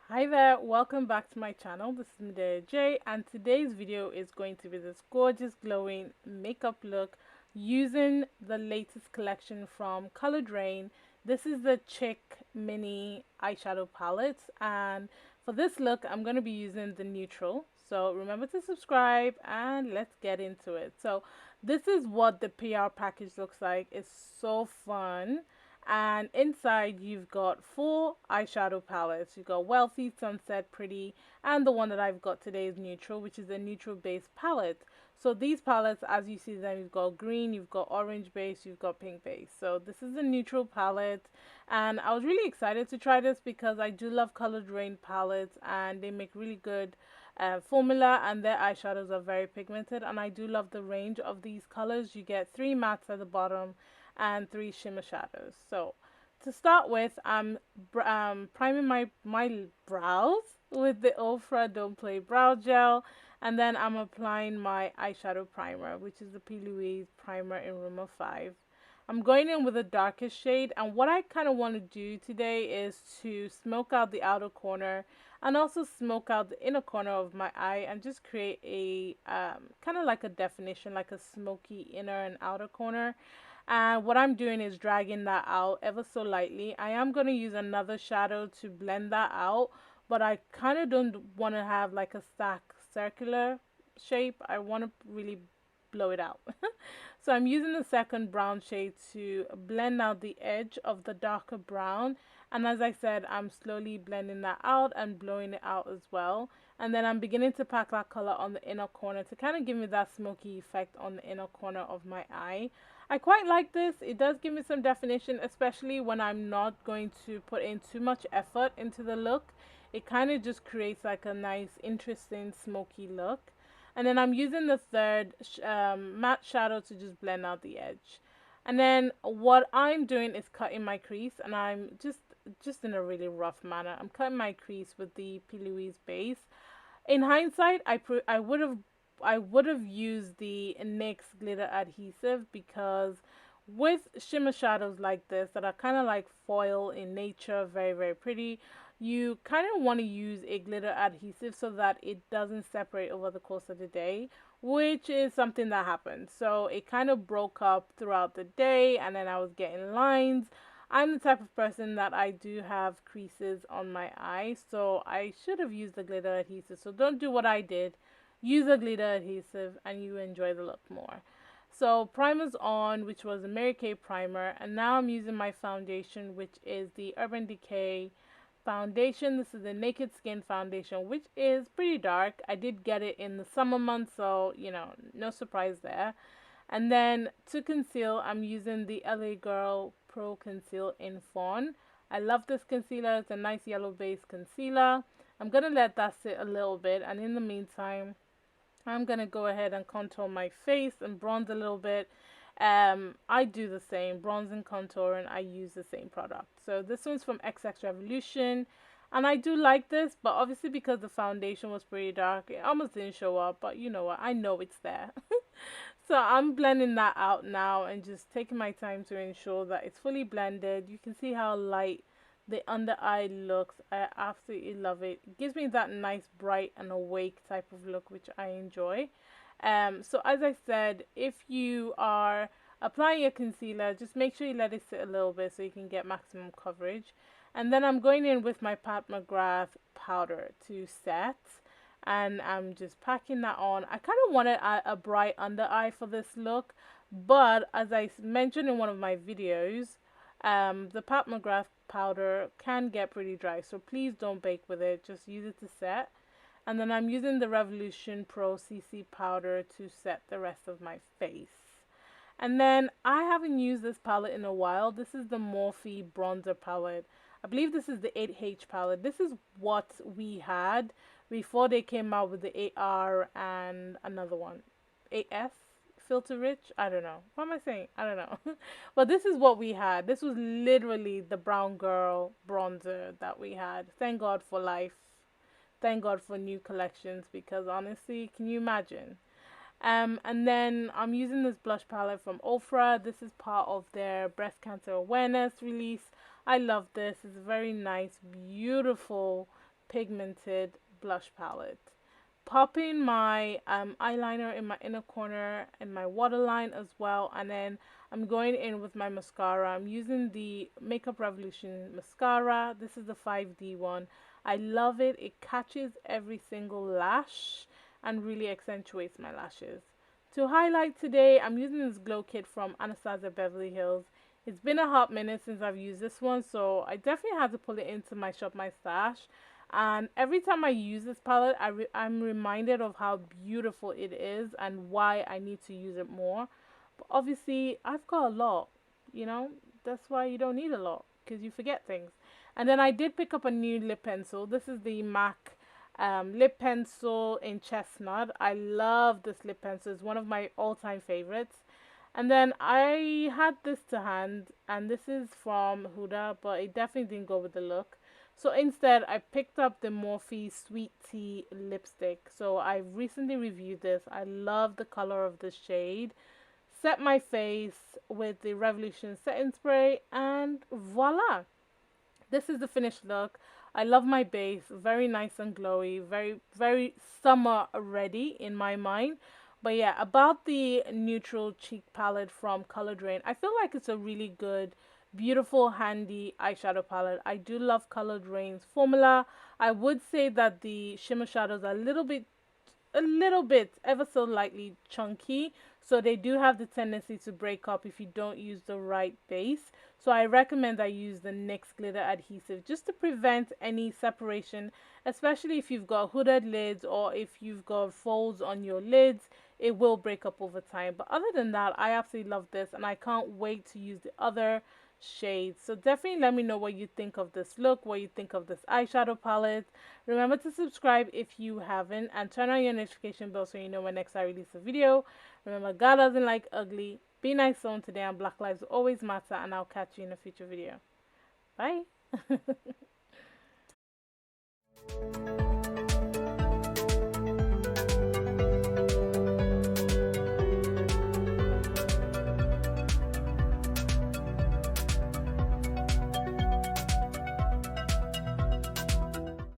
Hi there, welcome back to my channel. This is Medea J, and today's video is going to be this gorgeous glowing makeup look using the latest collection from Colored Raine. This is the Chic Mini Eyeshadow Palette, and for this look I'm going to be using the neutral. So remember to subscribe and let's get into it. So this is what the PR package looks like. It's so fun, and inside you've got four eyeshadow palettes. You've got Wealthy, Sunset, Pretty, and the one that I've got today is Neutral, which is a neutral based palette. So these palettes, as you see them, you've got green, you've got orange base, you've got pink base. So this is the neutral palette, and I was really excited to try this because I do love Colored Raine palettes, and they make really good formula, and their eyeshadows are very pigmented, and I do love the range of these colors. You get three mattes at the bottom and three shimmer shadows. So to start with, I'm priming my brows with the Ofra Don't Play Brow Gel, and then I'm applying my eyeshadow primer, which is the Plouise Primer in Rumour 5. I'm going in with a darkest shade, and what I kind of want to do today is to smoke out the outer corner and also smoke out the inner corner of my eye and just create a kind of like a definition, like a smoky inner and outer corner. And what I'm doing is dragging that out ever so lightly. I am going to use another shadow to blend that out, but I kind of don't want to have like a stack circular shape. I want to really blow it out. So I'm using the second brown shade to blend out the edge of the darker brown. And as I said, I'm slowly blending that out and blowing it out as well. And then I'm beginning to pack that color on the inner corner to kind of give me that smoky effect on the inner corner of my eye. I quite like this. It does give me some definition, especially when I'm not going to put in too much effort into the look. It kind of just creates like a nice, interesting, smoky look. And then I'm using the third matte shadow to just blend out the edge. And then what I'm doing is cutting my crease, and I'm just in a really rough manner. I'm cutting my crease with the P. Louise base. In hindsight, I would have used the NYX glitter adhesive, because with shimmer shadows like this that are kind of like foil in nature, very very pretty, you kind of want to use a glitter adhesive so that it doesn't separate over the course of the day, which is something that happened. So it kind of broke up throughout the day, and then I was getting lines. I'm the type of person that I do have creases on my eyes, so I should have used the glitter adhesive. So don't do what I did. Use a glitter adhesive and you enjoy the look more. So primer's on, which was a Mary Kay primer, and now I'm using my foundation, which is the Urban Decay foundation. This is the Naked Skin foundation, which is pretty dark. I did get it in the summer months, so no surprise there. And then to conceal, I'm using the LA Girl Pro Conceal in Fawn. I love this concealer. It's a nice yellow base concealer. I'm gonna let that sit a little bit, and in the meantime, I'm gonna go ahead and contour my face and bronze a little bit. I do the same, bronze and contour, and I use the same product. So this one's from XX Revolution, and I do like this, but obviously because the foundation was pretty dark, it almost didn't show up, but you know what, I know it's there. So I'm blending that out now and just taking my time to ensure that it's fully blended. You can see how light the under eye looks. I absolutely love it. It gives me that nice bright and awake type of look, which I enjoy. So as I said, if you are applying your concealer, just make sure you let it sit a little bit so you can get maximum coverage. And then I'm going in with my Pat McGrath powder to set, and I'm just packing that on. I kind of wanted a bright under eye for this look, but as I mentioned in one of my videos, the Pat McGrath powder can get pretty dry, so please don't bake with it, just use it to set. And then I'm using the Revolution Pro CC powder to set the rest of my face. And then I haven't used this palette in a while. This is the Morphe bronzer palette. I believe this is the 8H palette. This is what we had before they came out with the 8R and another one, 8S filter rich. I don't know. What am I saying? I don't know. But this is what we had. This was literally the brown girl bronzer that we had. Thank God for life. Thank God for new collections, because honestly, can you imagine? And then I'm using this blush palette from Ofra. This is part of their breast cancer awareness release. I love this. It's a very nice, beautiful pigmented blush palette. Popping my eyeliner in my inner corner and my waterline as well, and then I'm going in with my mascara. I'm using the Makeup Revolution mascara. This is the 5D one. I love it. It catches every single lash and really accentuates my lashes. To highlight today, I'm using this glow kit from Anastasia Beverly Hills. It's been a hot minute since I've used this one, so I definitely had to pull it into my Shop My Stash. And every time I use this palette, I'm reminded of how beautiful it is and why I need to use it more. But obviously, I've got a lot, you know, that's why you don't need a lot because you forget things. And then I did pick up a new lip pencil. This is the MAC lip pencil in chestnut. I love this lip pencil. It's one of my all-time favorites. And then I had this to hand, and this is from Huda, but it definitely didn't go with the look. So instead, I picked up the Morphe Sweet Tea lipstick. So I recently reviewed this. I love the color of the shade. Set my face with the Revolution setting spray, and voila! This is the finished look. I love my base. Very nice and glowy. Very, very summer ready in my mind. But yeah, about the Neutral Cheek Palette from Colored Raine, I feel like it's a really good, beautiful, handy eyeshadow palette. I do love Colored Raine's formula. I would say that the shimmer shadows are a little bit, ever so lightly chunky. So they do have the tendency to break up if you don't use the right base. So I recommend I use the NYX glitter adhesive just to prevent any separation, especially if you've got hooded lids or if you've got folds on your lids. It will break up over time. But other than that, I absolutely love this and I can't wait to use the other shades. So definitely let me know what you think of this look, what you think of this eyeshadow palette. Remember to subscribe if you haven't and turn on your notification bell so you know when next I release a video. Remember, God doesn't like ugly. Be nice on today, and Black Lives Always Matter, and I'll catch you in a future video. Bye.